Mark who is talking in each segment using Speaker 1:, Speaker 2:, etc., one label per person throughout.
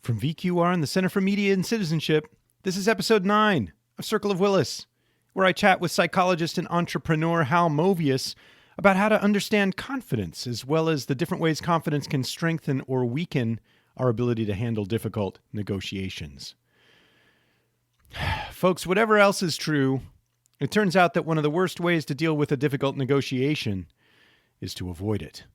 Speaker 1: From VQR and the Center for Media and Citizenship, this is episode 9 of Circle of Willis, where I chat with psychologist and entrepreneur Hal Movius about how to understand confidence, as well as the different ways confidence can strengthen or weaken our ability to handle difficult negotiations. Folks, whatever else is true, it turns out that one of the worst ways to deal with a difficult negotiation is to avoid it.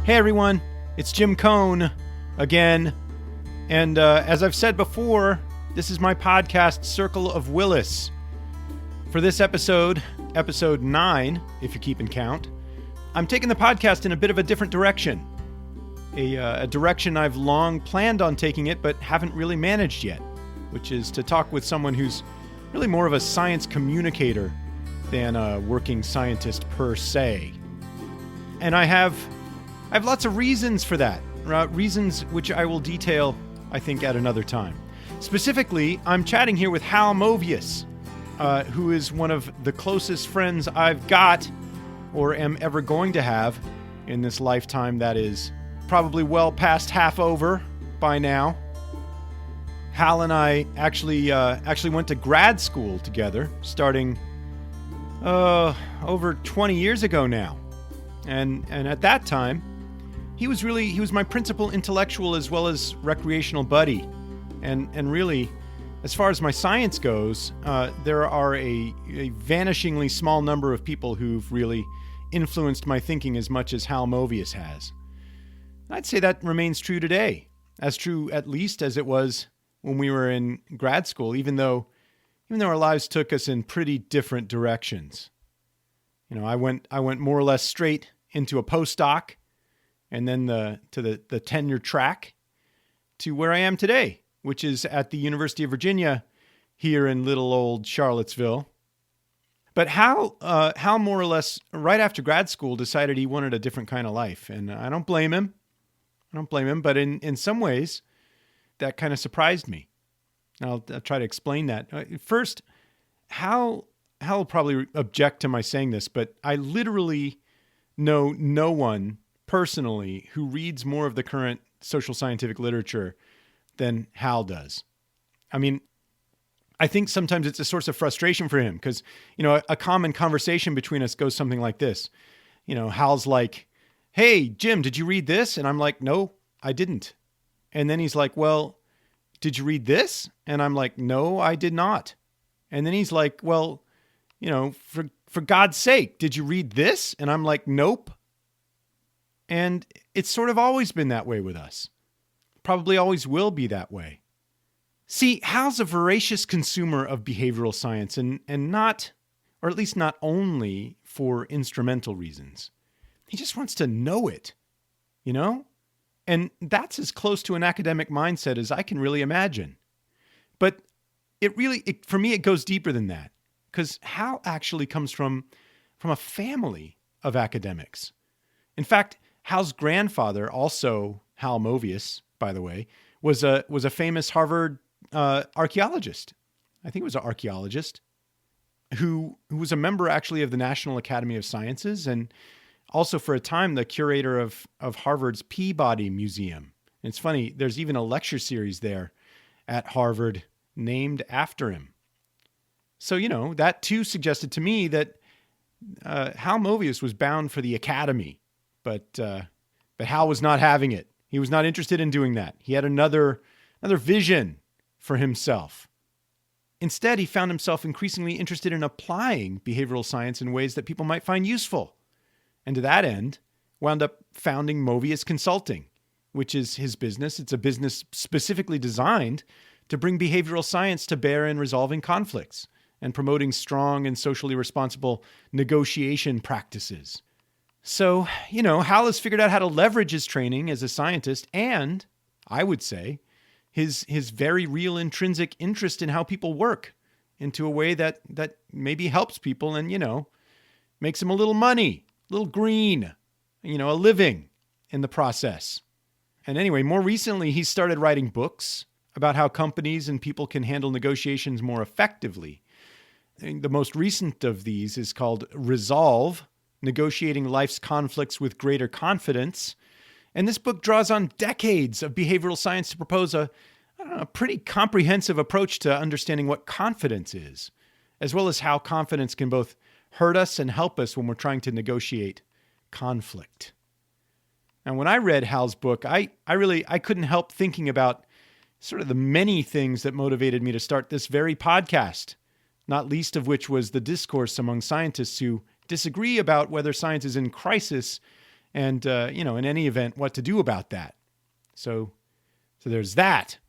Speaker 1: Hey everyone, it's Jim Cohn again, and as I've said before, this is my podcast, Circle of Willis. For this episode 9, if you're keeping count, I'm taking the podcast in a bit of a different direction. A direction I've long planned on taking it, but haven't really managed yet, which is to talk with someone who's really more of a science communicator than a working scientist per se. And I have lots of reasons for that, reasons which I will detail, I think, at another time. Specifically, I'm chatting here with Hal Movius, who is one of the closest friends I've got, or am ever going to have, in this lifetime that is probably well past half over by now. Hal and I actually went to grad school together, starting over 20 years ago now. And at that time, he was my principal intellectual as well as recreational buddy. And really, as far as my science goes, there are a vanishingly small number of people who've really influenced my thinking as much as Hal Movius has. And I'd say that remains true today, as true at least as it was when we were in grad school, even though our lives took us in pretty different directions. You know, I went more or less straight into a postdoc, and then to the tenure track to where I am today, which is at the University of Virginia here in little old Charlottesville. But Hal more or less right after grad school decided he wanted a different kind of life, and I don't blame him. But in some ways, that kind of surprised me. I'll try to explain that. First, Hal will probably object to my saying this, but I literally know no one personally who reads more of the current social scientific literature than Hal does. I mean, I think sometimes it's a source of frustration for him because, you know, a common conversation between us goes something like this. You know, Hal's like, "Hey, Jim, did you read this?" And I'm like, "No, I didn't." And then he's like, "Well, did you read this?" And I'm like, "No, I did not." And then he's like, "Well, you know, for God's sake, did you read this?" And I'm like, "Nope." And it's sort of always been that way with us. Probably always will be that way. See, Hal's a voracious consumer of behavioral science and not, or at least not only for instrumental reasons. He just wants to know it, you know? And that's as close to an academic mindset as I can really imagine. But for me, it goes deeper than that. Because Hal actually comes from a family of academics. In fact, Hal's grandfather, also Hal Movius, by the way, was a famous Harvard archaeologist. I think it was an archaeologist who was a member actually of the National Academy of Sciences and also for a time the curator of Harvard's Peabody Museum. And it's funny, there's even a lecture series there at Harvard named after him. So, you know, that too suggested to me that Hal Movius was bound for the academy, but Hal was not having it. He was not interested in doing that. He had another vision for himself. Instead, he found himself increasingly interested in applying behavioral science in ways that people might find useful. And to that end, wound up founding Movius Consulting, which is his business. It's a business specifically designed to bring behavioral science to bear in resolving conflicts and promoting strong and socially responsible negotiation practices. So, you know, Hal has figured out how to leverage his training as a scientist and, I would say, his very real intrinsic interest in how people work into a way that maybe helps people and, makes them a little money, a little green, a living in the process. And anyway, more recently, he started writing books about how companies and people can handle negotiations more effectively. The most recent of these is called Resolve, Negotiating Life's Conflicts with Greater Confidence. And this book draws on decades of behavioral science to propose a pretty comprehensive approach to understanding what confidence is, as well as how confidence can both hurt us and help us when we're trying to negotiate conflict. And when I read Hal's book, I couldn't help thinking about sort of the many things that motivated me to start this very podcast, not least of which was the discourse among scientists who disagree about whether science is in crisis and, in any event, what to do about that. So there's that.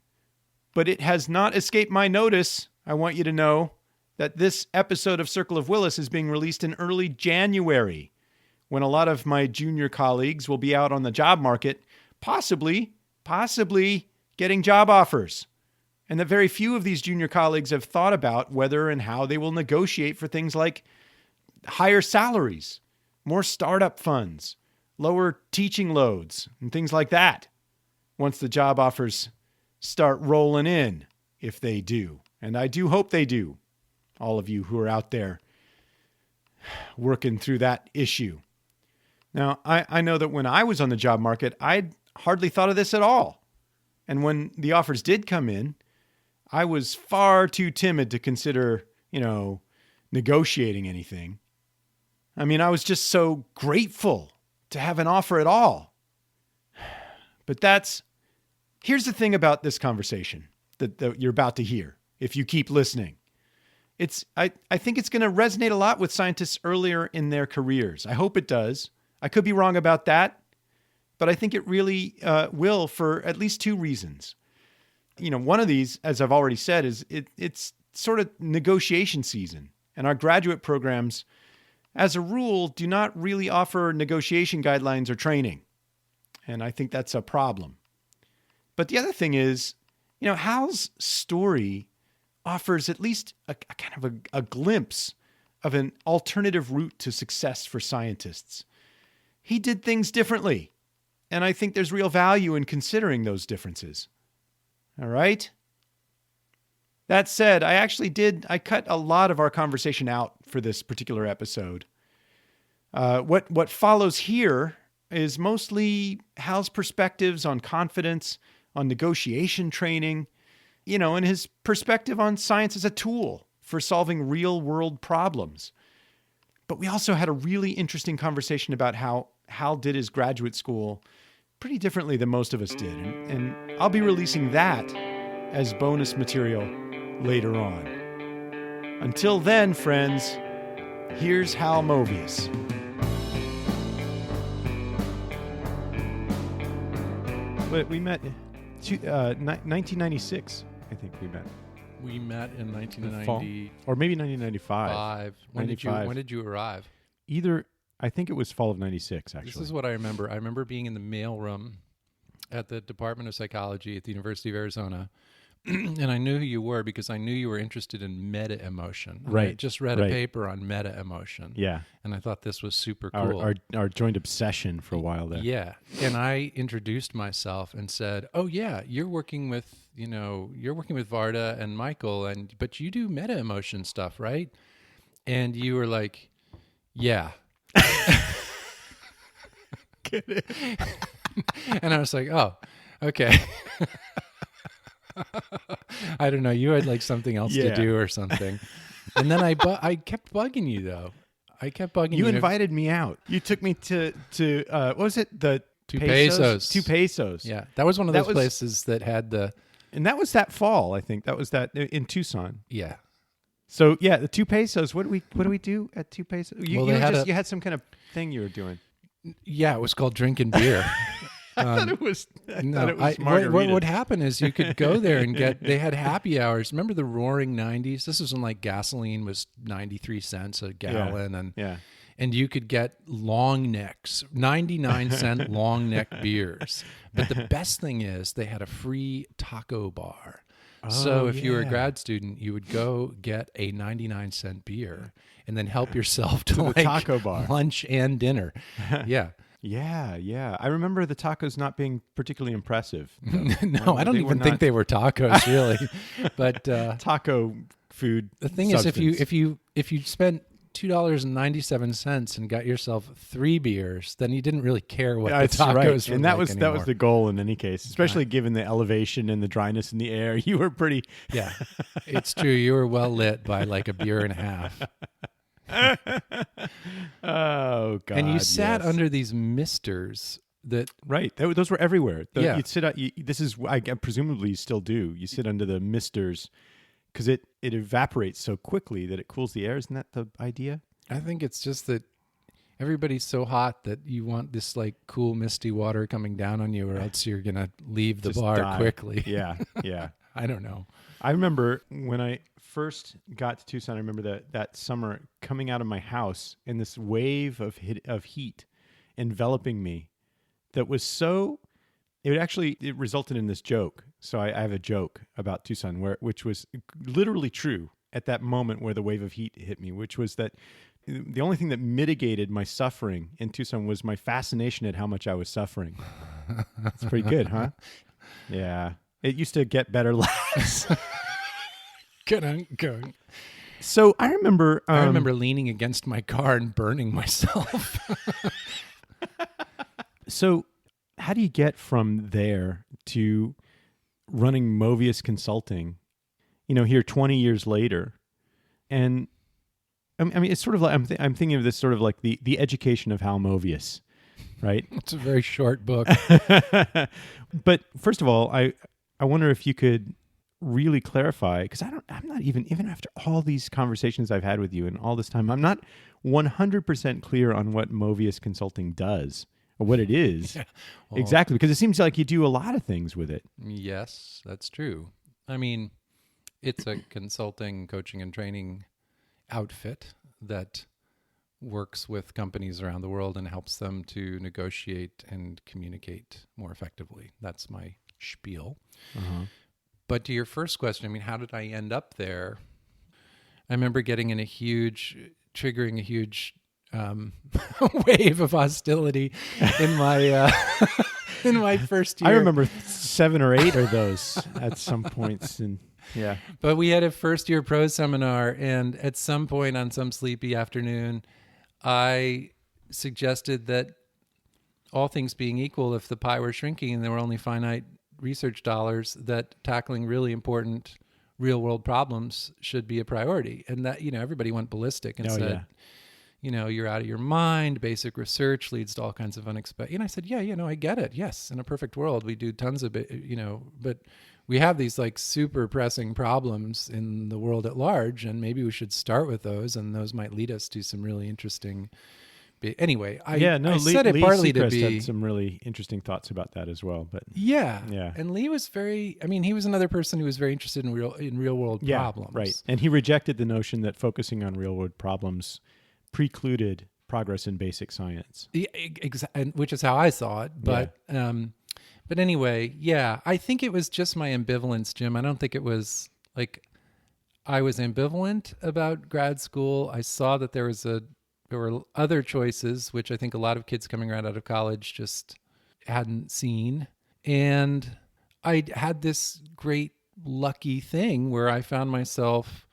Speaker 1: But it has not escaped my notice, I want you to know, that this episode of Circle of Willis is being released in early January, when a lot of my junior colleagues will be out on the job market, possibly getting job offers. And that very few of these junior colleagues have thought about whether and how they will negotiate for things like higher salaries, more startup funds, lower teaching loads, and things like that, once the job offers start rolling in, if they do. And I do hope they do, all of you who are out there working through that issue. Now, I know that when I was on the job market, I'd hardly thought of this at all. And when the offers did come in, I was far too timid to consider, negotiating anything. I mean, I was just so grateful to have an offer at all. But here's the thing about this conversation that you're about to hear, if you keep listening. I think it's going to resonate a lot with scientists earlier in their careers. I hope it does. I could be wrong about that, but I think it really will for at least two reasons. One of these, as I've already said, is it's sort of negotiation season, and our graduate programs, as a rule, do not really offer negotiation guidelines or training, and I think that's a problem. But the other thing is, Hal's story offers at least a kind of a glimpse of an alternative route to success for scientists. He did things differently, and I think there's real value in considering those differences. All right? That said, I cut a lot of our conversation out for this particular episode. What follows here is mostly Hal's perspectives on confidence, on negotiation training, and his perspective on science as a tool for solving real-world problems. But we also had a really interesting conversation about how Hal did his graduate school pretty differently than most of us did. And I'll be releasing that as bonus material later on. Until then, friends, here's Hal Movius. But we met 1996, I think we met.
Speaker 2: We met in 1990.
Speaker 1: Or maybe 1995.
Speaker 2: When did you arrive?
Speaker 1: I think it was fall of 96, actually.
Speaker 2: This is what I remember. I remember being in the mailroom at the Department of Psychology at the University of Arizona. And I knew who you were because I knew you were interested in meta-emotion.
Speaker 1: Right.
Speaker 2: I just read a paper on meta-emotion.
Speaker 1: Yeah.
Speaker 2: And I thought this was super cool.
Speaker 1: Our joint obsession for a while there.
Speaker 2: Yeah. And I introduced myself and said, "Oh yeah, you're working with Varda and Michael, but you do meta-emotion stuff, right?" And you were like, "Yeah." And I was like, "Oh, okay." I don't know. You had like something else to do or something. And then I kept bugging you though. I kept bugging you.
Speaker 1: You invited me out. You took me to what was it? The
Speaker 2: Two Pesos.
Speaker 1: Two Pesos.
Speaker 2: Yeah. That was one of those places that had the...
Speaker 1: And that was that fall, I think. That was that in Tucson.
Speaker 2: Yeah.
Speaker 1: So yeah, the 2 Pesos. What do we do at 2 Pesos? You had some kind of thing you were doing.
Speaker 2: Yeah, it was called drinking beer.
Speaker 1: I thought it was margarita.
Speaker 2: What would happen is you could go there and they had happy hours. Remember the roaring 90s? This was when like gasoline was 93 cents a gallon. And you could get long necks, 99-cent long neck beers. But the best thing is they had a free taco bar. So if you were a grad student, you would go get a 99-cent beer and then help yourself to
Speaker 1: the taco bar,
Speaker 2: lunch and dinner. Yeah.
Speaker 1: Yeah. I remember the tacos not being particularly impressive.
Speaker 2: No, I don't even think they were tacos, really. But
Speaker 1: taco food.
Speaker 2: The thing
Speaker 1: substance.
Speaker 2: is, if you spent $2.97 and got yourself 3 beers, then you didn't really care what the tacos were.
Speaker 1: And that was the goal in any case, especially given the elevation and the dryness in the air. You were pretty.
Speaker 2: Yeah, it's true. You were well lit by like a beer and a half.
Speaker 1: Oh God!
Speaker 2: And you sat under these misters that
Speaker 1: those were everywhere.
Speaker 2: Yeah.
Speaker 1: You'd sit. This is presumably you still do. You sit under the misters because it evaporates so quickly that it cools the air. Isn't that the idea?
Speaker 2: I think it's just that everybody's so hot that you want this like cool misty water coming down on you, or else you're gonna leave the bar quickly.
Speaker 1: Yeah.
Speaker 2: I don't know.
Speaker 1: I remember when I first got to Tucson. I remember that summer coming out of my house and this wave of heat enveloping me. That was so. It resulted in this joke. So I have a joke about Tucson, which was literally true at that moment where the wave of heat hit me, which was that the only thing that mitigated my suffering in Tucson was my fascination at how much I was suffering. It's pretty good, huh? Yeah. It used to get better last. So I remember
Speaker 2: leaning against my car and burning myself.
Speaker 1: So how do you get from there to running Movius Consulting, here 20 years later? And I mean, it's sort of like, I'm thinking of this sort of like the education of Hal Movius, right?
Speaker 2: It's a very short book.
Speaker 1: But first of all, I wonder if you could really clarify, because I'm not even after all these conversations I've had with you and all this time, I'm not 100% clear on what Movius Consulting does. What it is. Yeah. Well, exactly, because it seems like you do a lot of things with it.
Speaker 2: Yes, that's true. I mean, it's a consulting, coaching, and training outfit that works with companies around the world and helps them to negotiate and communicate more effectively. That's my spiel. Uh-huh. But to your first question, I mean, how did I end up there? I remember triggering a huge wave of hostility in my in my first year.
Speaker 1: I remember 7 or 8 of those at some points, and yeah.
Speaker 2: But we had a first year pro seminar, and at some point on some sleepy afternoon, I suggested that all things being equal, if the pie were shrinking and there were only finite research dollars, that tackling really important real world problems should be a priority, and that everybody went ballistic and said. Yeah. You're out of your mind. Basic research leads to all kinds of unexpected. And I said, I get it. Yes, in a perfect world, we do tons of it, but we have these like super pressing problems in the world at large, and maybe we should start with those, and those might lead us to some really interesting. Anyway, I said it partly to be.
Speaker 1: Had some really interesting thoughts about that as well, but
Speaker 2: yeah. And Lee was he was another person who was very interested in real world problems,
Speaker 1: right? And he rejected the notion that focusing on real world problems precluded progress in basic science.
Speaker 2: Which is how I saw it. But anyway, I think it was just my ambivalence, Jim. I don't think it was like I was ambivalent about grad school. I saw that there were other choices, which I think a lot of kids coming right out of college just hadn't seen. And I had this great lucky thing where I found myself,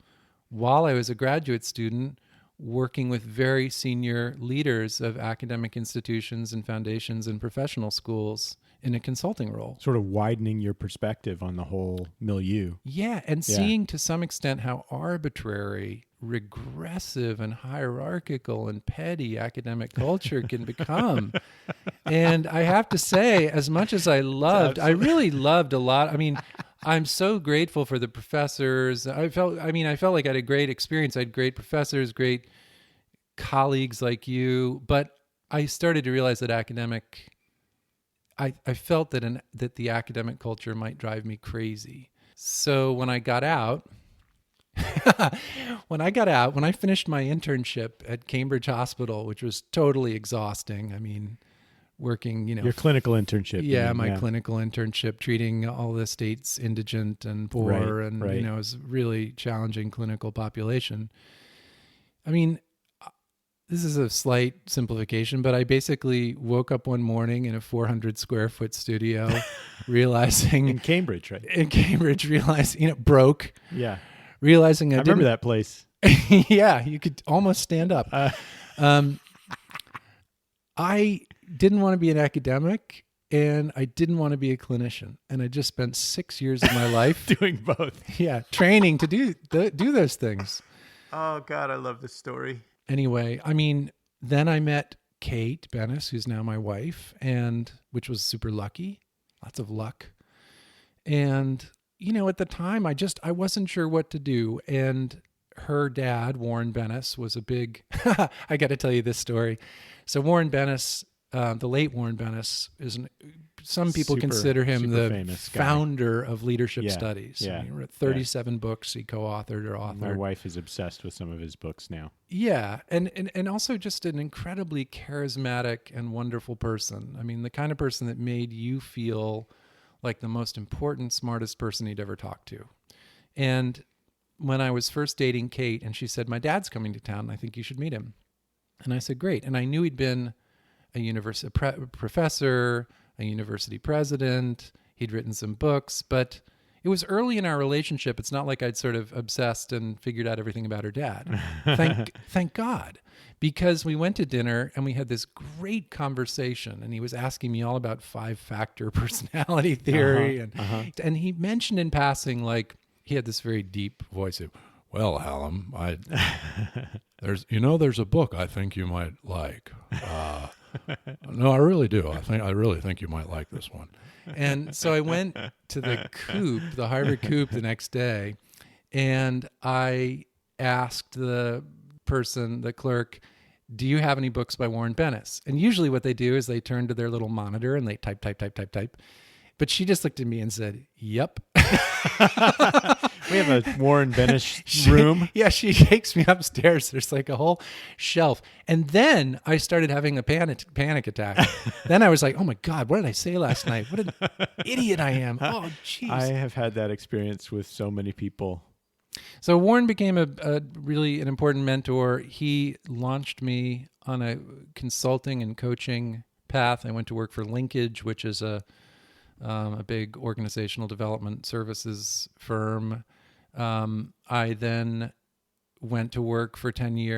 Speaker 2: while I was a graduate student, working with very senior leaders of academic institutions and foundations and professional schools in a consulting role.
Speaker 1: Sort of widening your perspective on the whole milieu.
Speaker 2: Yeah, and seeing to some extent how arbitrary, regressive, and hierarchical and petty academic culture can become. And I have to say, as much as I really loved a lot. I mean, I'm so grateful for the professors. I felt like I had a great experience. I had great professors, great colleagues like you. But I started to realize that I felt that the academic culture might drive me crazy. So when I got out, when I finished my internship at Cambridge Hospital, which was totally exhausting. I mean, working,
Speaker 1: your clinical internship.
Speaker 2: Yeah, my clinical internship, treating all the state's indigent and poor, and it was really challenging clinical population. I mean, this is a slight simplification, but I basically woke up one morning in a 400 square foot studio, realizing
Speaker 1: in Cambridge, right?
Speaker 2: In Cambridge, realizing broke.
Speaker 1: Yeah,
Speaker 2: realizing I
Speaker 1: remember that place.
Speaker 2: Yeah, you could almost stand up. I didn't want to be an academic, and I didn't want to be a clinician, and I just spent 6 years of my life
Speaker 1: doing both.
Speaker 2: Yeah, training to do those things.
Speaker 1: Oh God, I love this story.
Speaker 2: Anyway, I mean, then I met Kate Bennis, who's now my wife, and which was super lucky, lots of luck. And at the time, I wasn't sure what to do, and her dad, Warren Bennis, was a big. I got to tell you this story. So Warren Bennis, the late Warren Bennis, some people consider him the founder of leadership studies.
Speaker 1: Yeah.
Speaker 2: He wrote 37 books he co-authored or authored.
Speaker 1: My wife is obsessed with some of his books now.
Speaker 2: Yeah, and also just an incredibly charismatic and wonderful person. I mean, the kind of person that made you feel like the most important, smartest person he'd ever talked to. And when I was first dating Kate, and she said, "My dad's coming to town, and I think you should meet him." And I said, "Great." And I knew he'd been a university professor, a university president. He'd written some books, but it was early in our relationship. It's not like I'd sort of obsessed and figured out everything about her dad. Thank God, because we went to dinner and we had this great conversation, and he was asking me all about 5-factor personality theory. And he mentioned in passing, like, he had this very deep voice of, "Well, Hallam, there's a book I think you might like. No, I really do. I really think you might like this one." And so I went to the Harvard Coop the next day, and I asked the clerk, "Do you have any books by Warren Bennis?" And usually what they do is they turn to their little monitor and they type. But she just looked at me and said, "Yep."
Speaker 1: We have a Warren Bennis room.
Speaker 2: She takes me upstairs. There's like a whole shelf. And then I started having a panic attack. Then I was like, "Oh my God, what did I say last night? What an idiot I am." Oh, jeez.
Speaker 1: I have had that experience with so many people.
Speaker 2: So Warren became a really an important mentor. He launched me on a consulting and coaching path. I went to work for Linkage, which is a big organizational development services firm. I then went to work for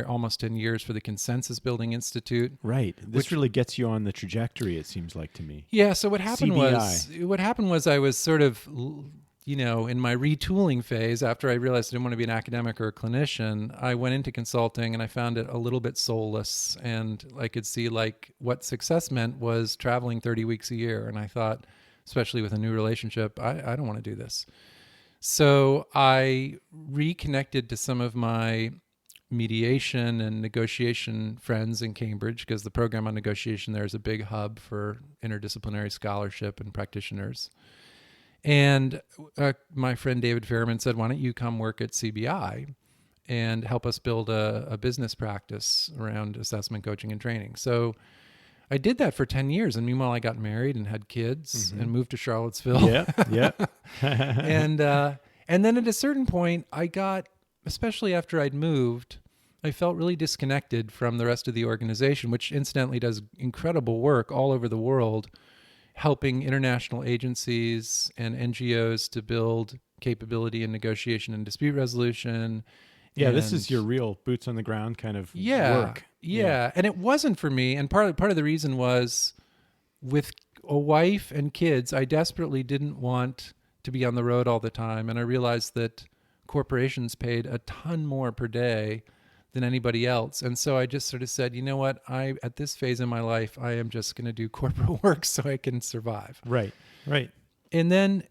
Speaker 2: almost 10 years for the Consensus Building Institute.
Speaker 1: Right. Which really gets you on the trajectory, it seems like to me.
Speaker 2: Yeah. So what happened was I was sort of, in my retooling phase, after I realized I didn't want to be an academic or a clinician, I went into consulting and I found it a little bit soulless. And I could see like what success meant was traveling 30 weeks a year. And I thought, especially with a new relationship, I don't want to do this. So I reconnected to some of my mediation and negotiation friends in Cambridge, because the program on negotiation there is a big hub for interdisciplinary scholarship and practitioners. And my friend David Fairman said, "Why don't you come work at CBI and help us build a business practice around assessment, coaching, and training?" So I did that for 10 years. And meanwhile, I got married and had kids and moved to Charlottesville.
Speaker 1: Yeah.
Speaker 2: And then at a certain point, I got, especially after I'd moved, I felt really disconnected from the rest of the organization, which incidentally does incredible work all over the world, helping international agencies and NGOs to build capability in negotiation and dispute resolution.
Speaker 1: Yeah, this is your real boots on the ground kind of work.
Speaker 2: Yeah, and it wasn't for me. And part of the reason was, with a wife and kids, I desperately didn't want to be on the road all the time. And I realized that corporations paid a ton more per day than anybody else. And so I just sort of said, you know what, at this phase in my life, I am just going to do corporate work so I can survive.
Speaker 1: Right.
Speaker 2: And then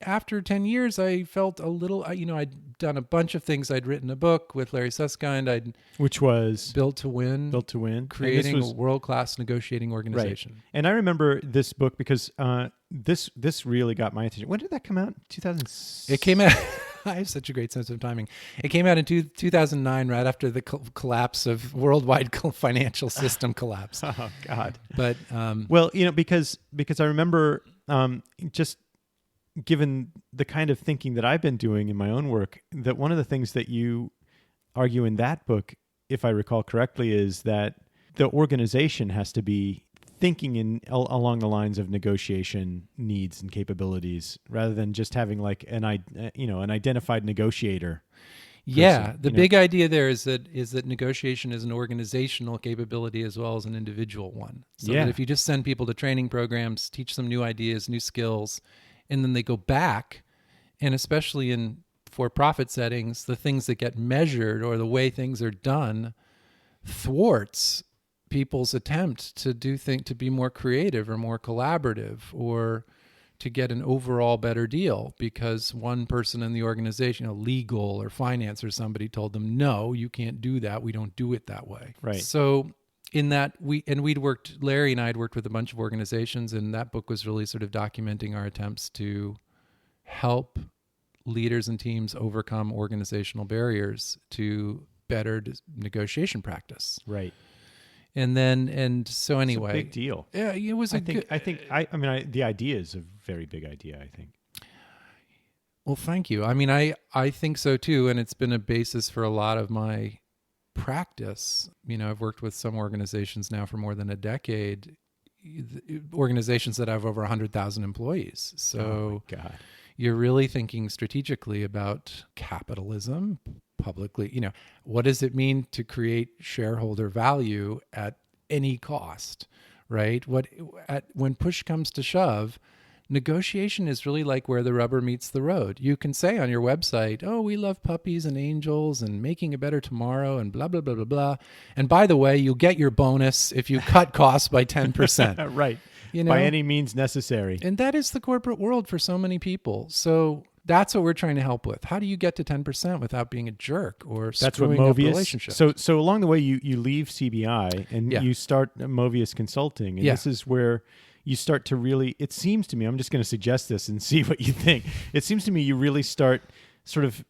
Speaker 2: after 10 years, I felt a little, I'd done a bunch of things. I'd written a book with Larry Susskind.
Speaker 1: Which was?
Speaker 2: Built to Win. Creating a world-class negotiating organization.
Speaker 1: Right. And I remember this book because this really got my attention. When did that come out? 2006?
Speaker 2: It came out. I have such a great sense of timing. It came out in 2009, right after the collapse of worldwide financial system collapse.
Speaker 1: Oh God!
Speaker 2: But
Speaker 1: well, because I remember just given the kind of thinking that I've been doing in my own work, that one of the things that you argue in that book, if I recall correctly, is that the organization has to be thinking along the lines of negotiation needs and capabilities, rather than just having like an identified negotiator.
Speaker 2: Yeah, the big idea there is that negotiation is an organizational capability as well as an individual one. So that if you just send people to training programs, teach them new ideas, new skills, and then they go back, and especially in for-profit settings, the things that get measured or the way things are done thwarts people's attempt to to be more creative or more collaborative or to get an overall better deal, because one person in the organization, legal or finance or somebody, told them, no, you can't do that. We don't do it that way.
Speaker 1: Right.
Speaker 2: So in that, Larry and I had worked with a bunch of organizations, and that book was really sort of documenting our attempts to help leaders and teams overcome organizational barriers to better negotiation practice.
Speaker 1: Right.
Speaker 2: And so anyway,
Speaker 1: it's a big deal.
Speaker 2: Yeah, it was.
Speaker 1: I think the idea is a very big idea, I think.
Speaker 2: Well, thank you. I mean, I think so too, and it's been a basis for a lot of my practice. I've worked with some organizations now for more than a decade, organizations that have over 100,000 employees. So,
Speaker 1: oh my God.
Speaker 2: You're really thinking strategically about capitalism publicly. What does it mean to create shareholder value at any cost, right? When push comes to shove, negotiation is really like where the rubber meets the road. You can say on your website, oh, we love puppies and angels and making a better tomorrow and blah, blah, blah, blah, blah. And by the way, you'll get your bonus if you cut costs by 10%.
Speaker 1: Right. By any means necessary.
Speaker 2: And that is the corporate world for so many people. So that's what we're trying to help with. How do you get to 10% without being a jerk or screwing up relationships?
Speaker 1: So along the way, you leave CBI and you start Movius Consulting. And this is where you start to really, it seems to me, I'm just going to suggest this and see what you think. It seems to me you really start sort of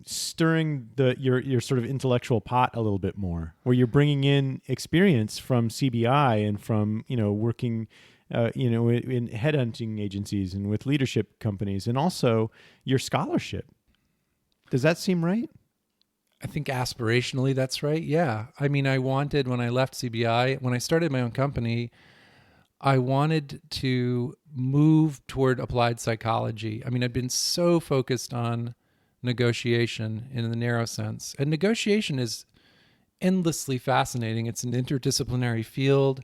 Speaker 1: stirring your sort of intellectual pot a little bit more, where you're bringing in experience from CBI and from, working in headhunting agencies and with leadership companies, and also your scholarship. Does that seem right?
Speaker 2: I think aspirationally that's right. Yeah. I mean, when I left CBI, when I started my own company, I wanted to move toward applied psychology. I mean, I'd been so focused on negotiation in the narrow sense. And negotiation is endlessly fascinating. It's an interdisciplinary field.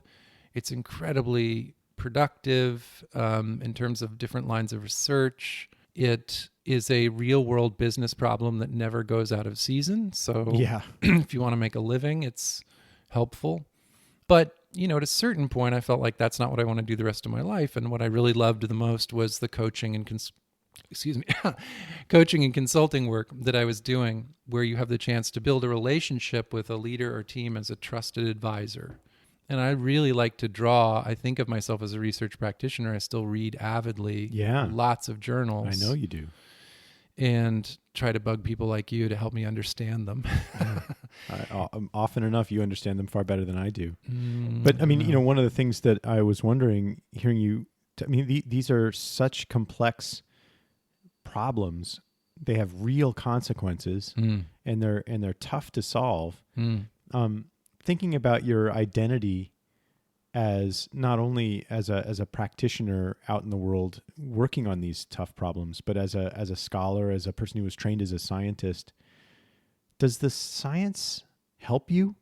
Speaker 2: It's incredibly productive in terms of different lines of research. It is a real world business problem that never goes out of season. So if you want to make a living, it's helpful. But, at a certain point, I felt like that's not what I want to do the rest of my life. And what I really loved the most was the coaching and coaching and consulting work that I was doing, where you have the chance to build a relationship with a leader or team as a trusted advisor. And I really like to draw. I think of myself as a research practitioner. I still read avidly, lots of journals.
Speaker 1: I know you do.
Speaker 2: And try to bug people like you to help me understand them.
Speaker 1: Often enough, you understand them far better than I do. But I mean, one of the things that I was wondering, hearing you, these are such complex problems. They have real consequences, and they're tough to solve. Thinking about your identity as not only as a practitioner out in the world working on these tough problems, but as a scholar, as a person who was trained as a scientist, does the science help you?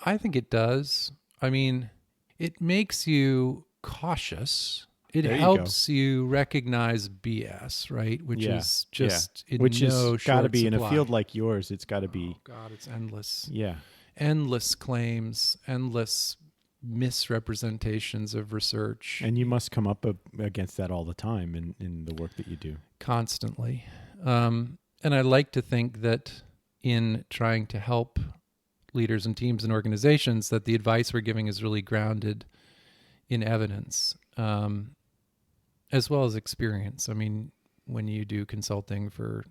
Speaker 2: I think it does. I mean, it makes you cautious. It helps you recognize BS, right? Which is just
Speaker 1: which has got to be
Speaker 2: supply.
Speaker 1: In a field like yours. It's got to be.
Speaker 2: Oh God, it's endless.
Speaker 1: Yeah,
Speaker 2: endless claims, endless misrepresentations of research.
Speaker 1: And you must come up against that all the time in the work that you do.
Speaker 2: Constantly. And I like to think that in trying to help leaders and teams and organizations, that the advice we're giving is really grounded in evidence, as well as experience. I mean, when you do consulting for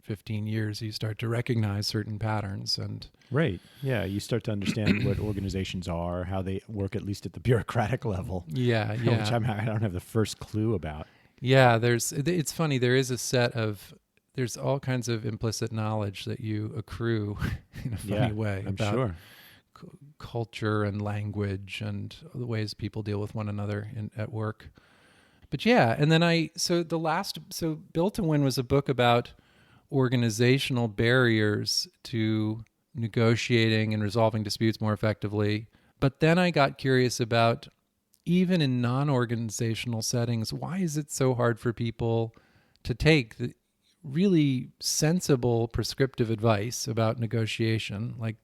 Speaker 2: 15 years, you start to recognize certain patterns. And
Speaker 1: right. Yeah. You start to understand what organizations are, how they work, at least at the bureaucratic level.
Speaker 2: Yeah.
Speaker 1: Which I don't have the first clue about.
Speaker 2: Yeah. It's funny. There's all kinds of implicit knowledge that you accrue in a funny way
Speaker 1: I'm
Speaker 2: about
Speaker 1: sure.
Speaker 2: Culture and language and the ways people deal with one another at work. But yeah, and then Built to Win was a book about organizational barriers to negotiating and resolving disputes more effectively. But then I got curious about, even in non-organizational settings, why is it so hard for people to take the really sensible prescriptive advice about negotiation, like,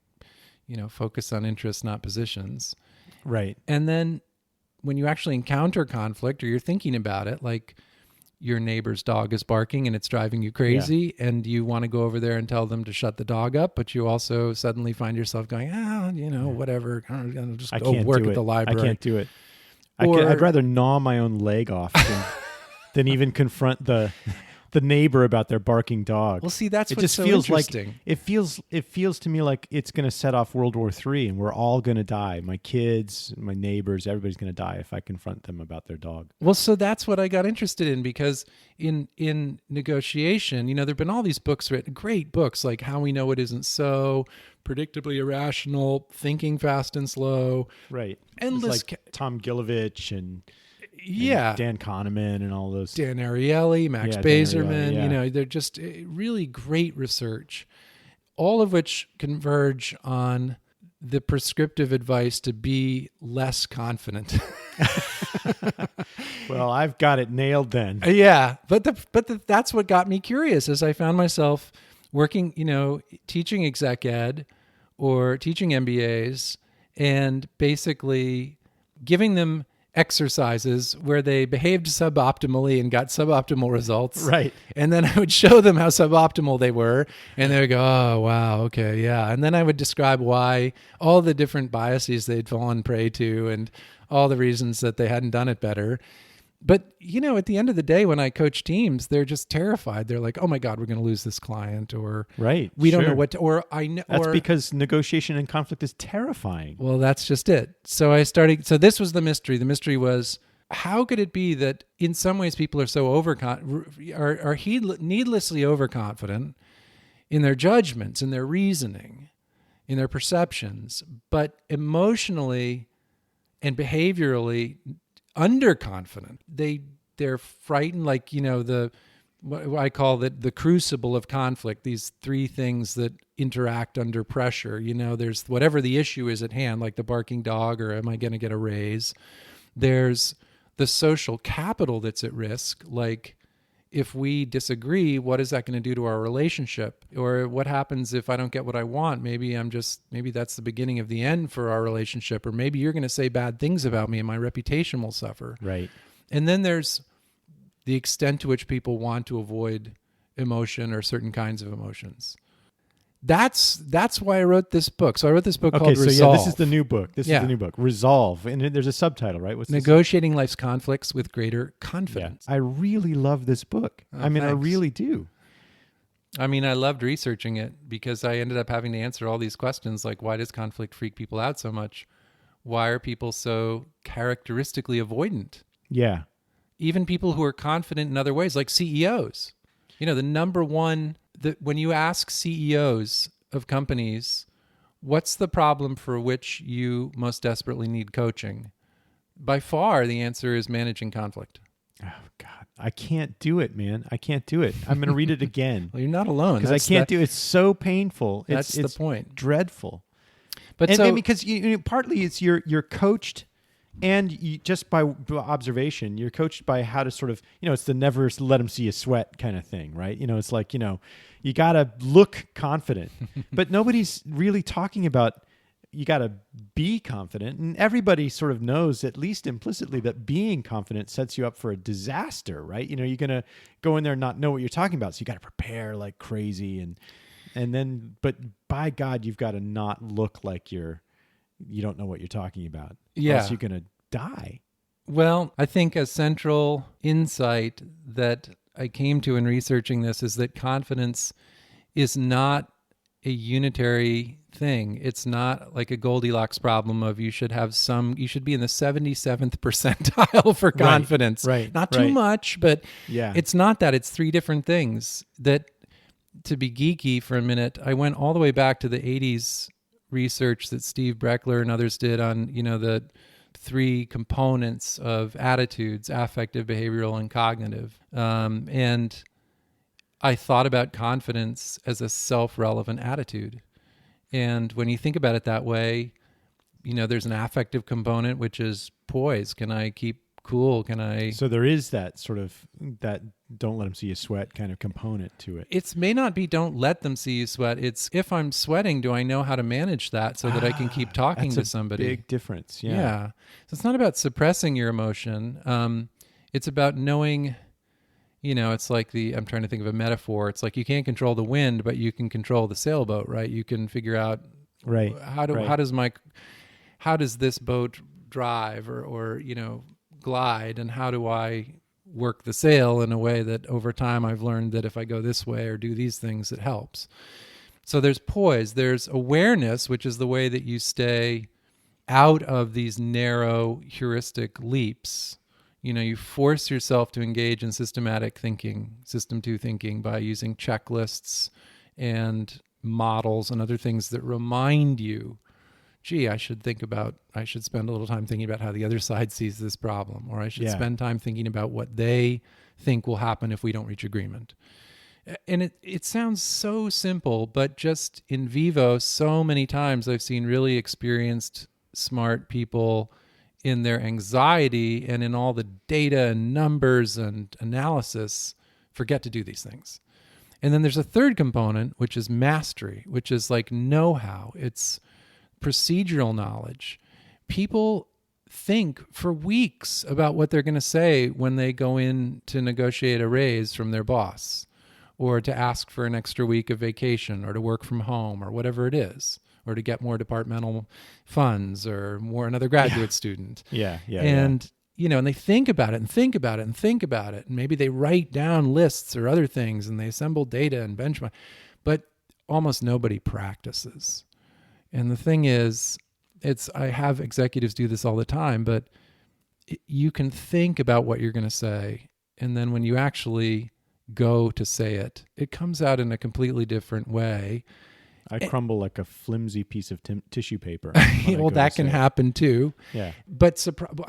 Speaker 2: focus on interests, not positions.
Speaker 1: Right.
Speaker 2: And then when you actually encounter conflict, or you're thinking about it, like your neighbor's dog is barking and it's driving you crazy, and you want to go over there and tell them to shut the dog up, but you also suddenly find yourself going, whatever, I'll just go work at the library.
Speaker 1: I can't do it. I'd rather gnaw my own leg off than even confront the neighbor about their barking dog.
Speaker 2: Well, see, that's
Speaker 1: it
Speaker 2: what's
Speaker 1: just
Speaker 2: so
Speaker 1: feels
Speaker 2: interesting.
Speaker 1: Like it feels to me like it's going to set off World War III, and we're all going to die. My kids, my neighbors, everybody's going to die if I confront them about their dog.
Speaker 2: Well, so that's what I got interested in, because in negotiation, there've been all these books written, great books like How We Know It Isn't So, Predictably Irrational, Thinking Fast and Slow.
Speaker 1: Right.
Speaker 2: Endless.
Speaker 1: It's like Tom Gilovich and
Speaker 2: yeah,
Speaker 1: Dan Kahneman and all those.
Speaker 2: Dan Ariely, Max
Speaker 1: Dan
Speaker 2: Bazerman,
Speaker 1: Ariely,
Speaker 2: they're just really great research, all of which converge on the prescriptive advice to be less confident.
Speaker 1: Well, I've got it nailed then.
Speaker 2: Yeah, but that's what got me curious, as I found myself working, teaching exec ed or teaching MBAs, and basically giving them exercises where they behaved suboptimally and got suboptimal results.
Speaker 1: Right.
Speaker 2: And then I would show them how suboptimal they were, and they would go, oh, wow, okay, yeah. And then I would describe why, all the different biases they'd fallen prey to and all the reasons that they hadn't done it better. But, at the end of the day, when I coach teams, they're just terrified. They're like, oh my God, we're going to lose this client, or
Speaker 1: right.
Speaker 2: We don't know what to, or I know.
Speaker 1: That's because negotiation and conflict is terrifying.
Speaker 2: Well, that's just it. So this was the mystery. The mystery was, how could it be that in some ways people are so needlessly overconfident in their judgments, in their reasoning, in their perceptions, but emotionally and behaviorally underconfident. They're frightened, like, what I call the crucible of conflict, these three things that interact under pressure. There's whatever the issue is at hand, like the barking dog, or am I going to get a raise? There's the social capital that's at risk, like, if we disagree, what is that going to do to our relationship? Or what happens if I don't get what I want? Maybe that's the beginning of the end for our relationship. Or maybe you're going to say bad things about me and my reputation will suffer.
Speaker 1: Right.
Speaker 2: And then there's the extent to which people want to avoid emotion or certain kinds of emotions. That's why I wrote this book. So I wrote this book called Resolve.
Speaker 1: Yeah, this is the new book. This is the new book, Resolve. And there's a subtitle, right? What's
Speaker 2: Negotiating Life's Conflicts with Greater Confidence.
Speaker 1: Yeah. I really love this book.
Speaker 2: Thanks.
Speaker 1: I really do.
Speaker 2: I loved researching it, because I ended up having to answer all these questions, like, why does conflict freak people out so much? Why are people so characteristically avoidant?
Speaker 1: Yeah.
Speaker 2: Even people who are confident in other ways, like CEOs. The number one... when you ask CEOs of companies, what's the problem for which you most desperately need coaching? By far, the answer is managing conflict.
Speaker 1: Oh, God. I can't do it, man. I can't do it. I'm going to read it again.
Speaker 2: Well, you're not alone.
Speaker 1: Because I can't do it. It's so painful.
Speaker 2: That's the point.
Speaker 1: Dreadful.
Speaker 2: But
Speaker 1: because partly it's you're coached, and you, just by observation, you're coached by how to sort of, it's the never let them see you sweat kind of thing, right? It's like, you got to look confident, but nobody's really talking about you got to be confident. And everybody sort of knows, at least implicitly, that being confident sets you up for a disaster, right? You're going to go in there and not know what you're talking about. So you got to prepare like crazy. And then, but by God, you've got to not look like you don't know what you're talking about.
Speaker 2: Yeah.
Speaker 1: Else you're going to die.
Speaker 2: Well, I think a central insight that I came to in researching this is that confidence is not a unitary thing. It's not like a Goldilocks problem of you should be in the 77th percentile for confidence.
Speaker 1: Right.
Speaker 2: Not too much, but
Speaker 1: yeah.
Speaker 2: It's not that. It's three different things. That, to be geeky for a minute, I went all the way back to the 80s research that Steve Breckler and others did on, the three components of attitudes: affective, behavioral, and cognitive. And I thought about confidence as a self-relevant attitude. And when you think about it that way, there's an affective component, which is poise. Can I keep cool? Can I...
Speaker 1: So there is that sort of, that don't let them see you sweat kind of component to it.
Speaker 2: It may not be don't let them see you sweat. It's, if I'm sweating, do I know how to manage that so that I can keep talking to somebody?
Speaker 1: That's a big difference.
Speaker 2: Yeah. So it's not about suppressing your emotion. It's about knowing... it's like I'm trying to think of a metaphor. It's like you can't control the wind, but you can control the sailboat, right? You can figure out how does this boat drive or glide, and how do I work the sail in a way that over time I've learned that if I go this way or do these things, it helps. So there's poise, there's awareness, which is the way that you stay out of these narrow heuristic leaps. You force yourself to engage in systematic thinking, system 2 thinking, by using checklists and models and other things that remind you, gee, I should spend a little time thinking about how the other side sees this problem, or I should spend time thinking about what they think will happen if we don't reach agreement. And it sounds so simple, but just in vivo, so many times I've seen really experienced, smart people in their anxiety and in all the data and numbers and analysis forget to do these things. And then there's a third component, which is mastery, which is like know-how. It's procedural knowledge. People think for weeks about what they're going to say when they go in to negotiate a raise from their boss, or to ask for an extra week of vacation, or to work from home, or whatever it is, or to get more departmental funds, or more another graduate student. And they think about it and think about it and think about it. And maybe they write down lists or other things, and they assemble data and benchmark, but almost nobody practices. And the thing is, I have executives do this all the time, but you can think about what you're going to say. And then when you actually go to say it, it comes out in a completely different way.
Speaker 1: I crumble like a flimsy piece of tissue paper.
Speaker 2: Well, that can happen too.
Speaker 1: Yeah.
Speaker 2: But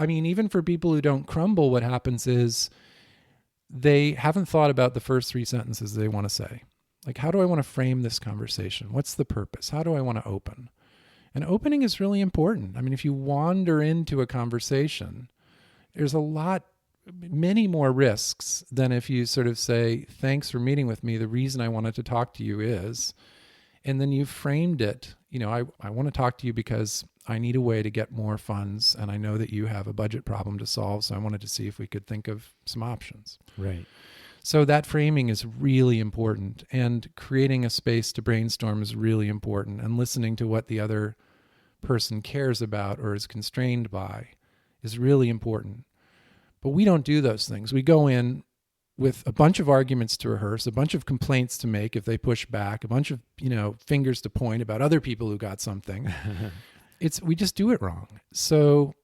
Speaker 2: even for people who don't crumble, what happens is they haven't thought about the first three sentences they want to say. Like, how do I want to frame this conversation? What's the purpose? How do I want to open? And opening is really important. I mean, if you wander into a conversation, there's many more risks than if you sort of say, thanks for meeting with me. The reason I wanted to talk to you is... And then you've framed it, I want to talk to you because I need a way to get more funds, and I know that you have a budget problem to solve, so I wanted to see if we could think of some options.
Speaker 1: Right.
Speaker 2: So that framing is really important, and creating a space to brainstorm is really important, and listening to what the other person cares about or is constrained by is really important. But we don't do those things. We go in with a bunch of arguments to rehearse, a bunch of complaints to make if they push back, a bunch of, fingers to point about other people who got something. We just do it wrong. So,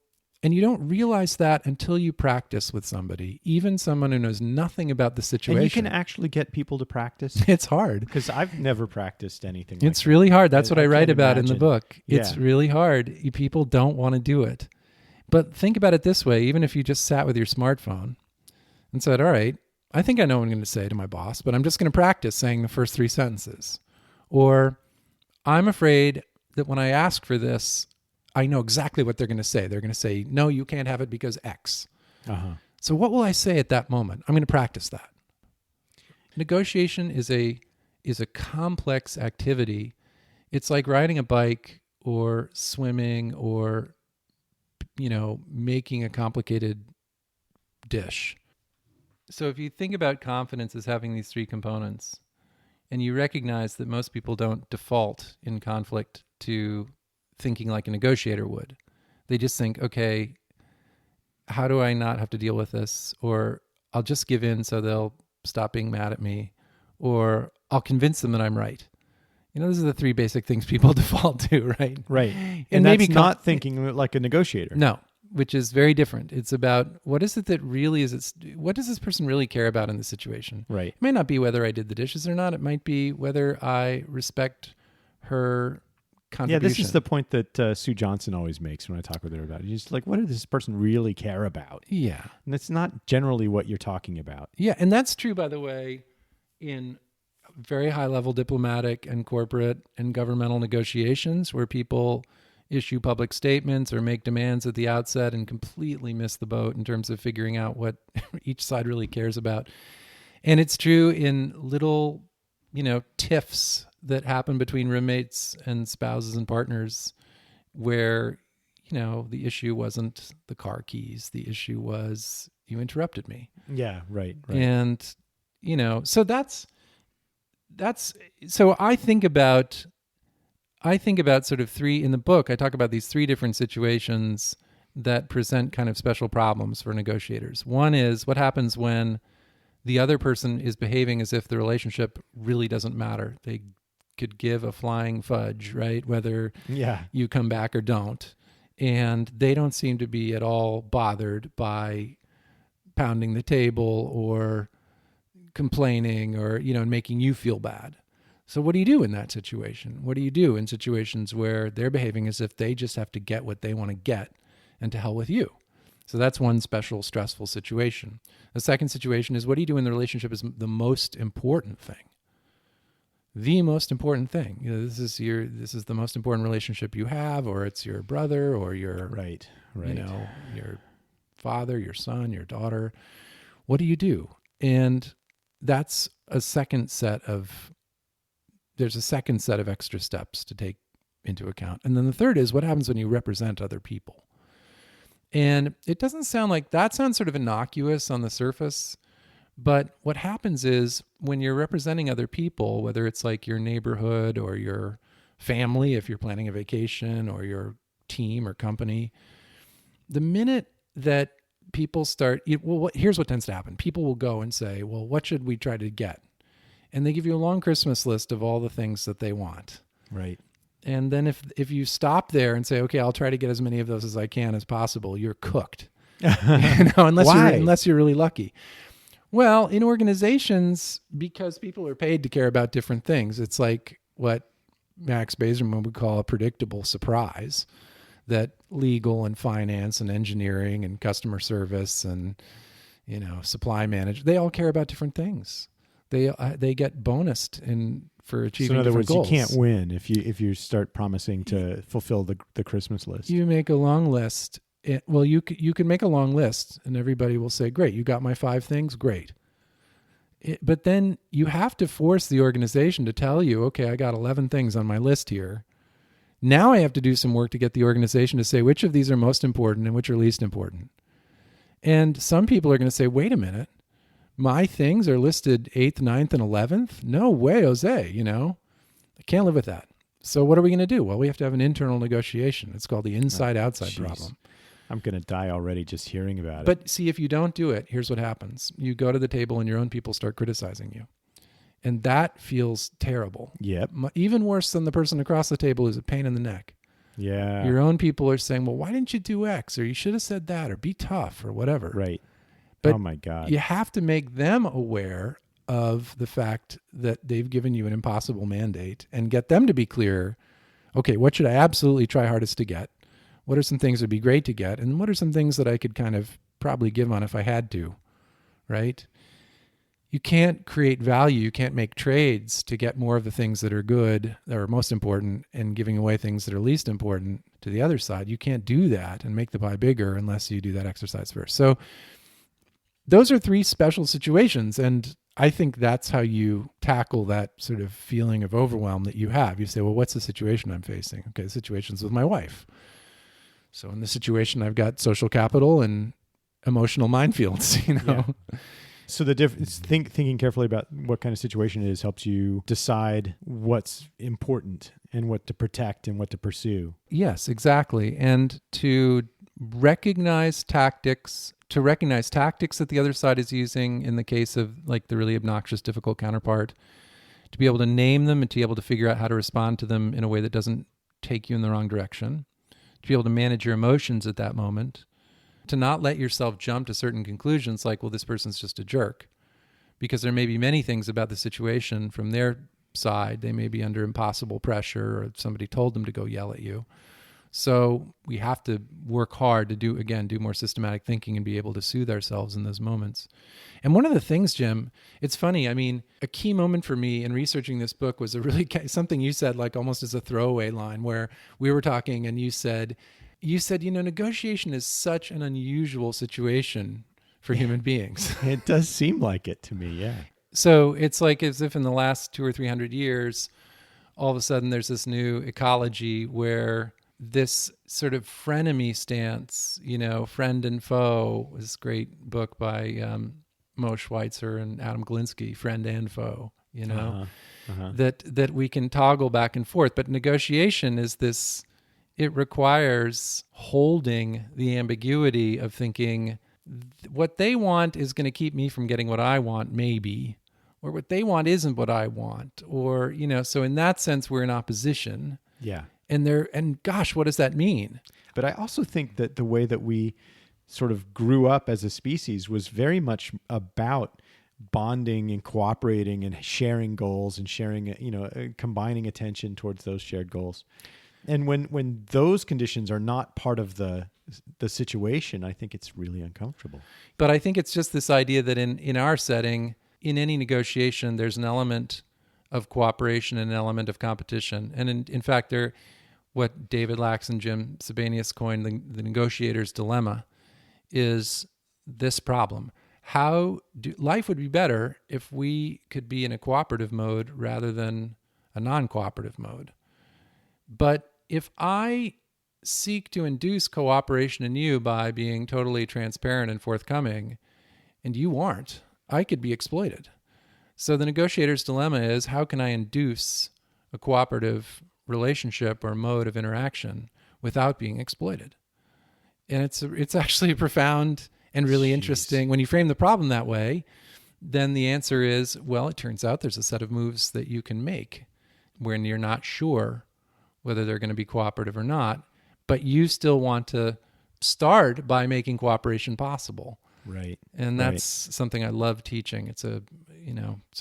Speaker 2: and you don't realize that until you practice with somebody, even someone who knows nothing about the situation.
Speaker 1: And you can actually get people to practice?
Speaker 2: It's hard.
Speaker 1: Because I've never practiced anything like
Speaker 2: It's really hard. That's what I write about
Speaker 1: imagine.
Speaker 2: In the book.
Speaker 1: Yeah.
Speaker 2: It's really hard. People don't want to do it. But think about it this way. Even if you just sat with your smartphone and said, all right, I think I know what I'm going to say to my boss, but I'm just going to practice saying the first three sentences. Or I'm afraid that when I ask for this, I know exactly what they're going to say. They're going to say, no, you can't have it because X. Uh-huh. So what will I say at that moment? I'm going to practice that. Negotiation is a complex activity. It's like riding a bike or swimming or, making a complicated dish. So if you think about confidence as having these three components, and you recognize that most people don't default in conflict to thinking like a negotiator would. They just think, okay, how do I not have to deal with this? Or I'll just give in so they'll stop being mad at me. or I'll convince them that I'm right. Those are the three basic things people default to, right?
Speaker 1: Right.
Speaker 2: And
Speaker 1: that's
Speaker 2: maybe
Speaker 1: not thinking like a negotiator.
Speaker 2: No, which is very different. It's about what is it that really is, what does this person really care about in the situation?
Speaker 1: Right.
Speaker 2: It may not be whether I did the dishes or not. It might be whether I respect her contribution.
Speaker 1: Yeah, this is the point that Sue Johnson always makes when I talk with her about it. She's like, what does this person really care about?
Speaker 2: Yeah.
Speaker 1: And that's not generally what you're talking about.
Speaker 2: Yeah, and that's true, by the way, in very high-level diplomatic and corporate and governmental negotiations where people issue public statements or make demands at the outset and completely miss the boat in terms of figuring out what each side really cares about. And it's true in little, tiffs that happen between roommates and spouses and partners where, the issue wasn't the car keys. The issue was you interrupted me.
Speaker 1: Yeah, right.
Speaker 2: And, so so I think about sort of three, in the book, I talk about these three different situations that present kind of special problems for negotiators. One is what happens when the other person is behaving as if the relationship really doesn't matter. They could give a flying fudge, right? Whether you come back or don't. And they don't seem to be at all bothered by pounding the table or complaining or, making you feel bad. So what do you do in that situation? What do you do in situations where they're behaving as if they just have to get what they want to get and to hell with you? So that's one special stressful situation. The second situation is what do you do when the relationship is the most important thing? The most important thing. This is the most important relationship you have, or it's your brother or your
Speaker 1: right.
Speaker 2: Your father, your son, your daughter. What do you do? And that's there's a second set of extra steps to take into account. And then the third is what happens when you represent other people. And it doesn't sound like, that sounds sort of innocuous on the surface, but what happens is when you're representing other people, whether it's like your neighborhood or your family, if you're planning a vacation, or your team or company, the minute that people start, here's what tends to happen. People will go and say, well, what should we try to get? And they give you a long Christmas list of all the things that they want.
Speaker 1: Right.
Speaker 2: And then if you stop there and say, okay, I'll try to get as many of those as I can as possible, you're cooked. Unless you're really lucky. Well, in organizations, because people are paid to care about different things, it's like what Max Bazerman would call a predictable surprise, that legal and finance and engineering and customer service and supply management, they all care about different things. They get bonused for achieving different goals.
Speaker 1: So in other words, you can't win if you start promising to fulfill the Christmas list.
Speaker 2: You make a long list. Well, you can make a long list, and everybody will say, "Great, you got my 5 things. Great." But then you have to force the organization to tell you, "Okay, I got 11 things on my list here. Now I have to do some work to get the organization to say which of these are most important and which are least important." And some people are going to say, "Wait a minute. My things are listed 8th, 9th, and 11th? No way, Jose, I can't live with that." So what are we going to do? Well, we have to have an internal negotiation. It's called the inside-outside problem.
Speaker 1: I'm going to die already just hearing about it.
Speaker 2: But see, if you don't do it, here's what happens. You go to the table and your own people start criticizing you. And that feels terrible.
Speaker 1: Yep.
Speaker 2: Even worse than the person across the table who's a pain in the neck.
Speaker 1: Yeah.
Speaker 2: Your own people are saying, well, why didn't you do X? Or you should have said that, or be tough, or whatever.
Speaker 1: Right.
Speaker 2: But
Speaker 1: oh my God.
Speaker 2: You have to make them aware of the fact that they've given you an impossible mandate and get them to be clear. Okay, what should I absolutely try hardest to get? What are some things that would be great to get? And what are some things that I could kind of probably give on if I had to, right? You can't create value. You can't make trades to get more of the things that are good, that are most important, and giving away things that are least important to the other side. You can't do that and make the pie bigger unless you do that exercise first. So those are 3 special situations. And I think that's how you tackle that sort of feeling of overwhelm that you have. You say, well, what's the situation I'm facing? Okay, the situation's with my wife. So in this situation, I've got social capital and emotional minefields,
Speaker 1: Yeah. So the thinking carefully about what kind of situation it is helps you decide what's important and what to protect and what to pursue.
Speaker 2: Yes, exactly. And to recognize tactics to recognize tactics that the other side is using in the case of like the really obnoxious, difficult counterpart, to be able to name them and to be able to figure out how to respond to them in a way that doesn't take you in the wrong direction, to be able to manage your emotions at that moment, to not let yourself jump to certain conclusions like, well, this person's just a jerk, because there may be many things about the situation from their side. They may be under impossible pressure, or somebody told them to go yell at you. So we have to work hard to do more systematic thinking and be able to soothe ourselves in those moments. And one of the things, Jim, it's funny. I mean, a key moment for me in researching this book was something you said, like almost as a throwaway line, where we were talking and you said, negotiation is such an unusual situation for human beings.
Speaker 1: It does seem like it to me, yeah.
Speaker 2: So it's like as if in the last 200 or 300 years, all of a sudden there's this new ecology where this sort of frenemy stance, friend and foe, this great book by Mo Schweitzer and Adam Galinsky, Friend and Foe, that we can toggle back and forth. But negotiation is this, it requires holding the ambiguity of thinking what they want is going to keep me from getting what I want, maybe, or what they want isn't what I want, or, so in that sense, we're in opposition.
Speaker 1: Yeah.
Speaker 2: And gosh, what does that mean?
Speaker 1: But I also think that the way that we sort of grew up as a species was very much about bonding and cooperating and sharing goals and sharing, combining attention towards those shared goals. And when those conditions are not part of the situation, I think it's really uncomfortable.
Speaker 2: But I think it's just this idea that in our setting, in any negotiation, there's an element of cooperation and an element of competition. And in fact, what David Lax and Jim Sebanius coined the negotiator's dilemma is this problem. Life would be better if we could be in a cooperative mode rather than a non-cooperative mode. But if I seek to induce cooperation in you by being totally transparent and forthcoming, and you aren't, I could be exploited. So the negotiator's dilemma is, how can I induce a cooperative relationship or mode of interaction without being exploited? And it's actually profound and really interesting. When you frame the problem that way, then the answer is, well, it turns out there's a set of moves that you can make when you're not sure whether they're going to be cooperative or not, but you still want to start by making cooperation possible.
Speaker 1: Right.
Speaker 2: And that's something I love teaching. It's a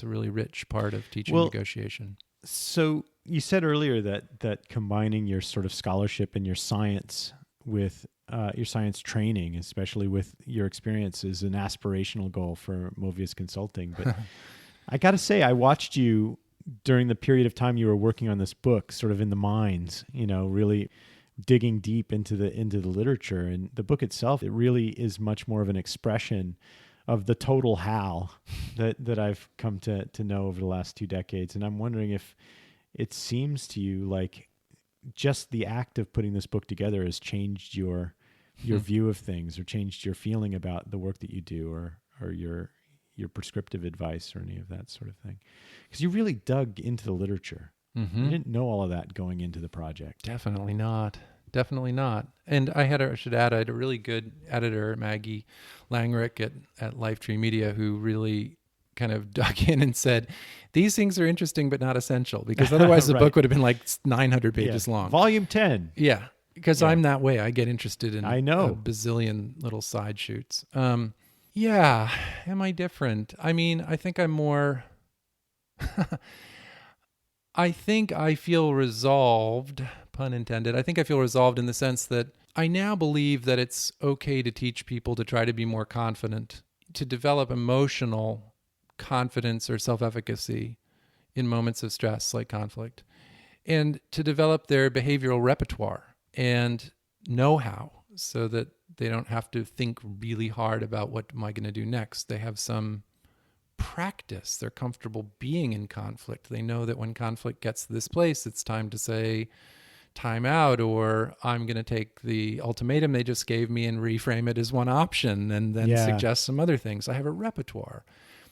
Speaker 2: really rich part of teaching negotiation.
Speaker 1: So you said earlier that combining your sort of scholarship and your science with your science training, especially with your experience, is an aspirational goal for Movius Consulting. But I got to say, I watched you during the period of time you were working on this book, sort of in the mines, really digging deep into the literature. And the book itself, it really is much more of an expression of the total Hal that I've come to know over the last 2 decades. And I'm wondering if it seems to you like just the act of putting this book together has changed your view of things, or changed your feeling about the work that you do, or your prescriptive advice, or any of that sort of thing. Because you really dug into the literature. Mm-hmm. You didn't know all of that going into the project.
Speaker 2: Definitely not. And I should add, I had a really good editor, Maggie Langrick at Lifetree Media, who really kind of dug in and said, these things are interesting but not essential, because otherwise the book would have been like 900 pages long.
Speaker 1: Volume 10.
Speaker 2: Yeah, because I'm that way. I get interested in
Speaker 1: a
Speaker 2: bazillion little side shoots. Yeah, am I different? I mean, I think I'm more... I think I feel resolved, pun intended. I think I feel resolved in the sense that I now believe that it's okay to teach people to try to be more confident, to develop emotional confidence or self-efficacy in moments of stress like conflict, and to develop their behavioral repertoire and know-how so that they don't have to think really hard about what am I going to do next. They have some practice. They're comfortable being in conflict. They know that when conflict gets to this place, it's time to say time out, or I'm going to take the ultimatum they just gave me and reframe it as one option and then suggest some other things. I have a repertoire.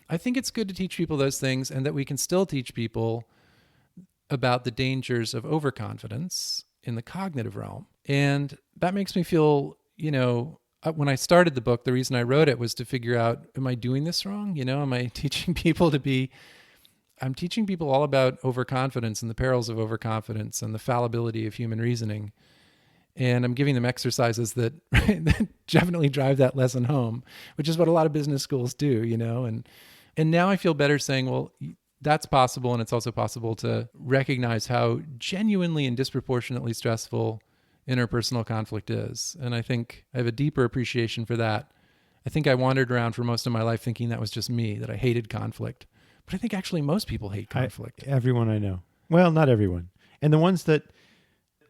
Speaker 2: I think it's good to teach people those things, and that we can still teach people about the dangers of overconfidence in the cognitive realm. And that makes me feel, when I started the book, the reason I wrote it was to figure out, am I doing this wrong? Am I teaching people I'm teaching people all about overconfidence and the perils of overconfidence and the fallibility of human reasoning. And I'm giving them exercises that, that definitely drive that lesson home, which is what a lot of business schools do, And now I feel better saying, well, that's possible. And it's also possible to recognize how genuinely and disproportionately stressful interpersonal conflict is. And I think I have a deeper appreciation for that. I think I wandered around for most of my life thinking that was just me, that I hated conflict. But I think actually most people hate conflict.
Speaker 1: Everyone I know. Well, not everyone. And the ones that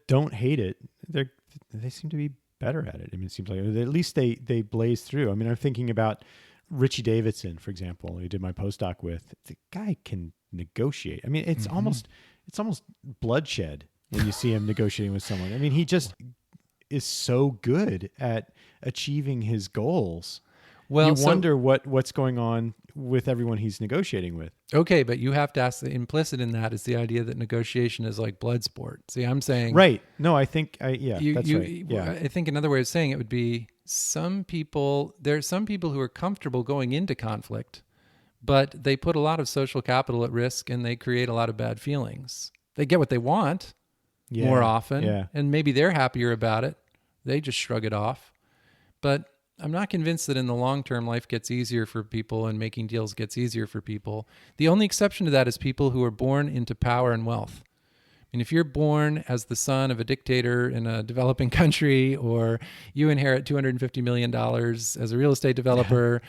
Speaker 1: don't hate it, they seem to be better at it. I mean, it seems like at least they blaze through. I mean, I'm thinking about Richie Davidson, for example, who did my postdoc with. The guy can negotiate. I mean, it's almost bloodshed when you see him negotiating with someone. I mean, he just is so good at achieving his goals. Well, you wonder what's going on with everyone he's negotiating with.
Speaker 2: Okay, but you have to ask, the implicit in that is the idea that negotiation is like blood sport. See, I'm saying...
Speaker 1: Right. No, I think, that's right. Yeah.
Speaker 2: I think another way of saying it would be there are some people who are comfortable going into conflict, but they put a lot of social capital at risk and they create a lot of bad feelings. They get what they want more often, and maybe they're happier about it. They just shrug it off. But I'm not convinced that in the long term, life gets easier for people and making deals gets easier for people. The only exception to that is people who are born into power and wealth. I mean, if you're born as the son of a dictator in a developing country, or you inherit $250 million as a real estate developer,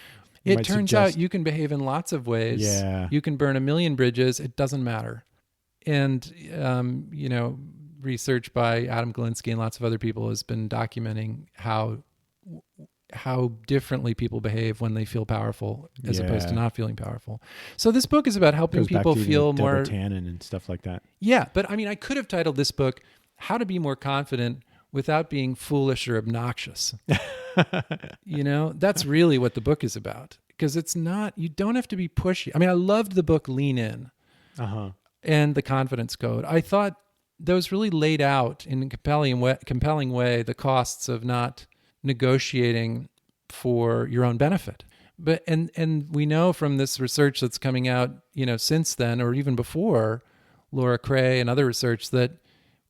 Speaker 2: it turns out you can behave in lots of ways.
Speaker 1: Yeah.
Speaker 2: You can burn 1,000,000 bridges. It doesn't matter. And, research by Adam Galinsky and lots of other people has been documenting how differently people behave when they feel powerful as opposed to not feeling powerful. So this book is about helping people feel more
Speaker 1: tannin and stuff like that.
Speaker 2: Yeah, but I mean, I could have titled this book "How to Be More Confident Without Being Foolish or Obnoxious." That's really what the book is about, because it's not. You don't have to be pushy. I mean, I loved the book Lean In, and the Confidence Code. I thought those really laid out in a compelling way the costs of not negotiating for your own benefit. But and we know from this research that's coming out, since then or even before, Laura Cray and other research, that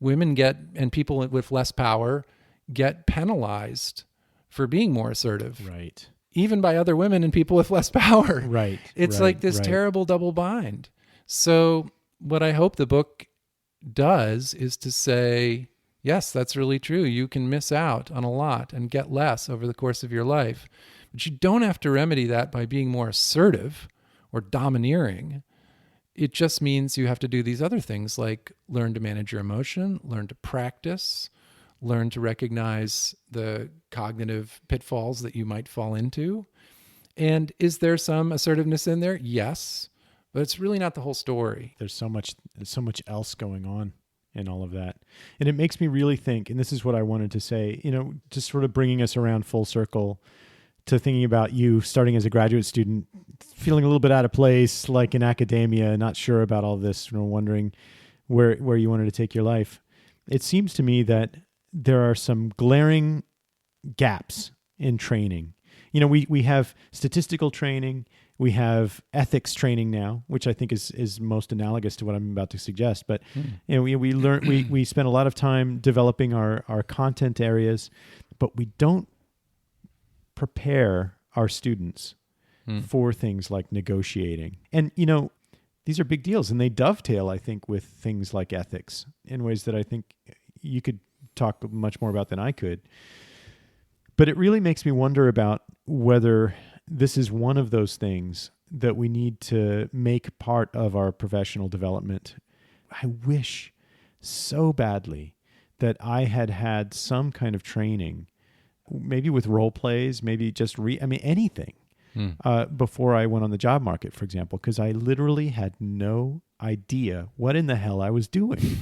Speaker 2: women and people with less power get penalized for being more assertive.
Speaker 1: Right.
Speaker 2: Even by other women and people with less power.
Speaker 1: Right.
Speaker 2: It's like this terrible double bind. So what I hope the book does is to say, yes, that's really true. You can miss out on a lot and get less over the course of your life. But you don't have to remedy that by being more assertive or domineering. It just means you have to do these other things, like learn to manage your emotion, learn to practice, learn to recognize the cognitive pitfalls that you might fall into. And is there some assertiveness in there? Yes, but it's really not the whole story.
Speaker 1: There's so much else going on in all of that. And it makes me really think, and this is what I wanted to say, just sort of bringing us around full circle to thinking about you starting as a graduate student, feeling a little bit out of place, like in academia, not sure about all this, wondering where you wanted to take your life. It seems to me that there are some glaring gaps in training. We have statistical training, we have ethics training now, which I think is most analogous to what I'm about to suggest. But we learn we spend a lot of time developing our content areas, but we don't prepare our students for things like negotiating. And these are big deals, and they dovetail, I think, with things like ethics in ways that I think you could talk much more about than I could. But it really makes me wonder about whether this is one of those things that we need to make part of our professional development. I wish so badly that I had some kind of training, maybe with role plays, maybe just anything, before I went on the job market, for example, because I literally had no idea what in the hell I was doing.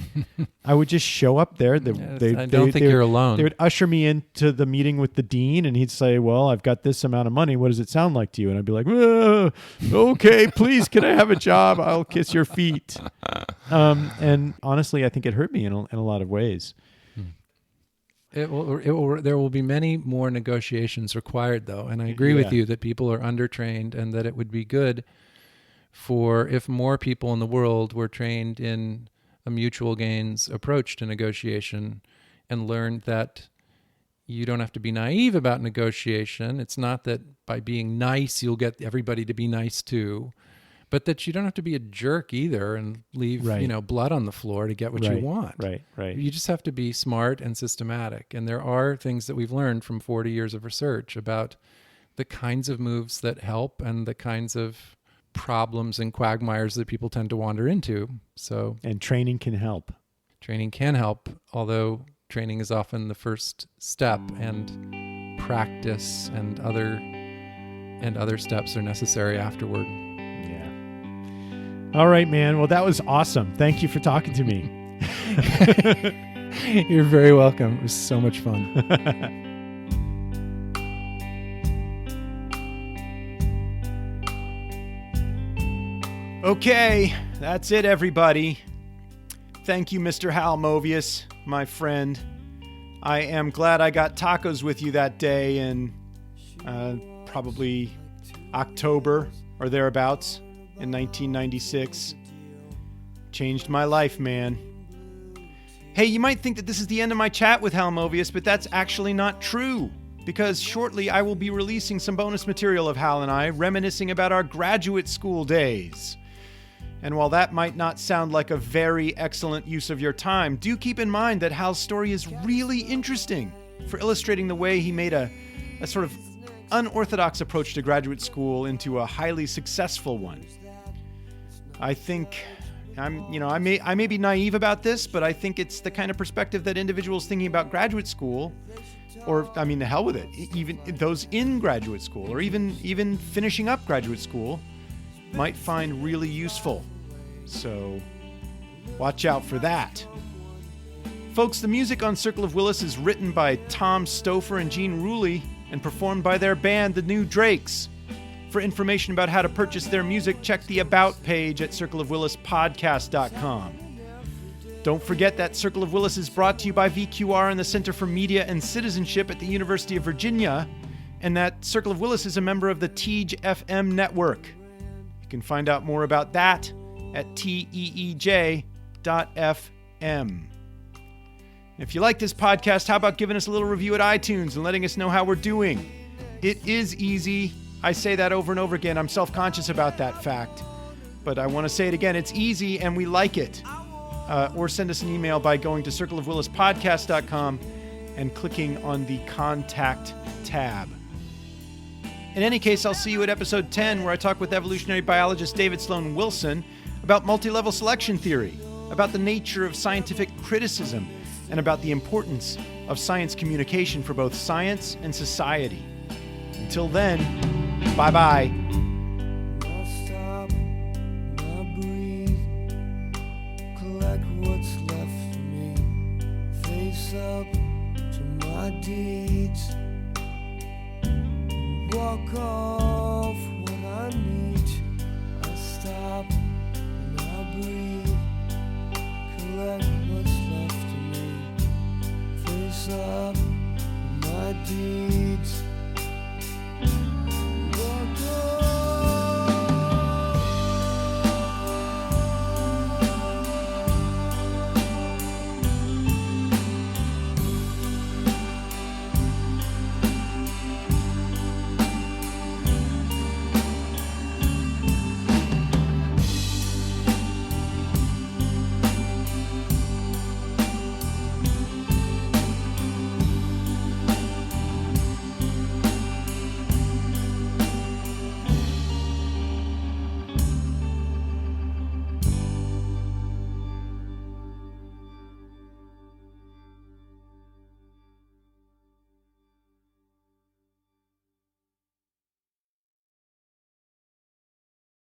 Speaker 1: I would just show up there.
Speaker 2: I don't think you're alone.
Speaker 1: They would usher me into the meeting with the dean, and he'd say, well, I've got this amount of money. What does it sound like to you? And I'd be like, okay, please, can I have a job? I'll kiss your feet. And honestly, I think it hurt me in a lot of ways.
Speaker 2: There will be many more negotiations required, though. And I agree with you that people are undertrained, and that it would be good if more people in the world were trained in a mutual gains approach to negotiation and learned that you don't have to be naive about negotiation. It's not that by being nice, you'll get everybody to be nice too, but that you don't have to be a jerk either and leave, blood on the floor to get what you want.
Speaker 1: Right.
Speaker 2: You just have to be smart and systematic. And there are things that we've learned from 40 years of research about the kinds of moves that help and the kinds of problems and quagmires that people tend to wander into.
Speaker 1: And training can help.
Speaker 2: Training can help, although training is often the first step, and practice and other steps are necessary afterward.
Speaker 1: Yeah. All right, man. Well, that was awesome. Thank you for talking to me.
Speaker 2: You're very welcome. It was so much fun.
Speaker 1: Okay, that's it, everybody. Thank you, Mr. Hal Movius, my friend. I am glad I got tacos with you that day in probably October or thereabouts in 1996. Changed my life, man. Hey, you might think that this is the end of my chat with Hal Movius, but that's actually not true, because shortly I will be releasing some bonus material of Hal and I reminiscing about our graduate school days. And while that might not sound like a very excellent use of your time, do keep in mind that Hal's story is really interesting for illustrating the way he made a sort of unorthodox approach to graduate school into a highly successful one. I think I may be naive about this, but I think it's the kind of perspective that individuals thinking about graduate school, or the hell with it, even those in graduate school, or even finishing up graduate school, might find really useful. So watch out for that. Folks, the music on Circle of Willis is written by Tom Stouffer and Gene Rulli and performed by their band, The New Drakes. For information about how to purchase their music, check the About page at circleofwillispodcast.com. Don't forget that Circle of Willis is brought to you by VQR and the Center for Media and Citizenship at the University of Virginia, and that Circle of Willis is a member of the TEEJ FM network. You can find out more about that at teej.fm. If you like this podcast, how about giving us a little review at iTunes and letting us know how we're doing? It is easy. I say that over and over again. I'm self-conscious about that fact. But I want to say it again. It's easy and we like it. Or send us an email by going to circleofwillispodcast.com and clicking on the Contact tab. In any case, I'll see you at episode 10, where I talk with evolutionary biologist David Sloan Wilson about multi-level selection theory, about the nature of scientific criticism, and about the importance of science communication for both science and society. Until then, bye-bye.
Speaker 3: Now stop, now breathe, collect what's left for me, face up to my deeds, walk off what I need to. I stop, now breathe, collect what's left of me, face up to my deeds.